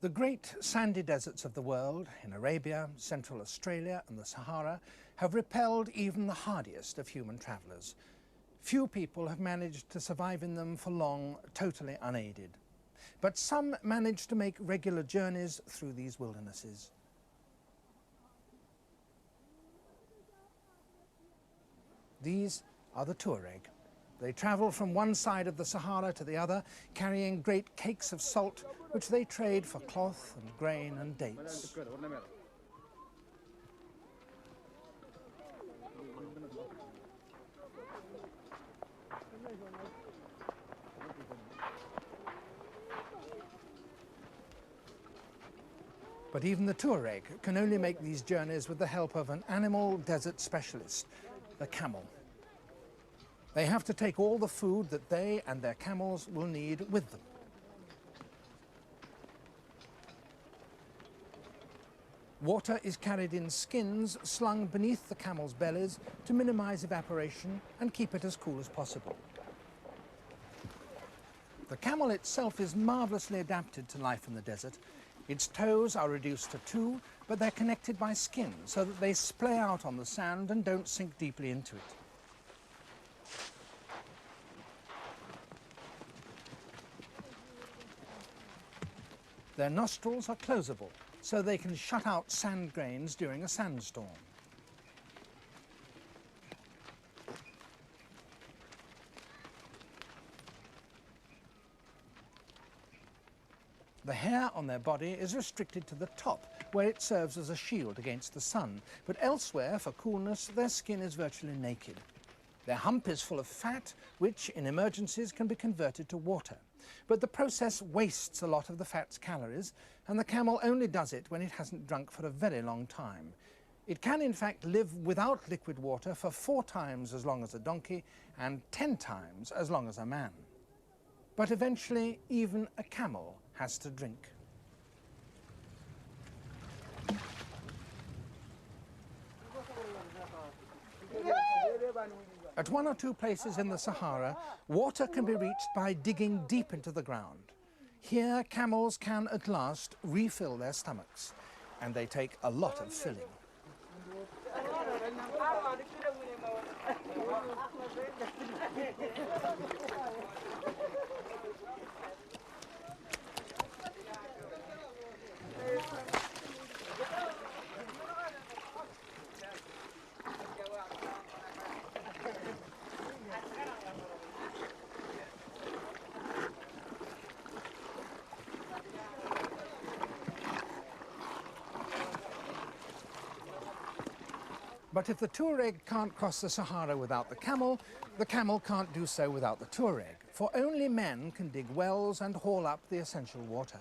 The great sandy deserts of the world, in Arabia, Central Australia and the Sahara, have repelled even the hardiest of human travellers. Few people have managed to survive in them for long, totally unaided. But some manage to make regular journeys through these wildernesses. These are the Tuareg. They travel from one side of the Sahara to the other, carrying great cakes of salt, which they trade for cloth and grain and dates. But even the Tuareg can only make these journeys with the help of an animal desert specialist, the camel. They have to take all the food that they and their camels will need with them. Water is carried in skins slung beneath the camels' bellies to minimize evaporation and keep it as cool as possible. The camel itself is marvelously adapted to life in the desert. Its toes are reduced to 2, but they're connected by skin so that they splay out on the sand and don't sink deeply into it. Their nostrils are closable, so they can shut out sand grains during a sandstorm. The hair on their body is restricted to the top, where it serves as a shield against the sun, but elsewhere, for coolness, their skin is virtually naked. Their hump is full of fat, which, in emergencies, can be converted to water. But the process wastes a lot of the fat's calories, and the camel only does it when it hasn't drunk for a very long time. It can, in fact, live without liquid water for 4 times as long as a donkey and 10 times as long as a man. But eventually, even a camel has to drink. At 1 or 2 places in the Sahara, water can be reached by digging deep into the ground. Here, camels can at last refill their stomachs, and they take a lot of filling. But if the Tuareg can't cross the Sahara without the camel can't do so without the Tuareg, for only men can dig wells and haul up the essential water.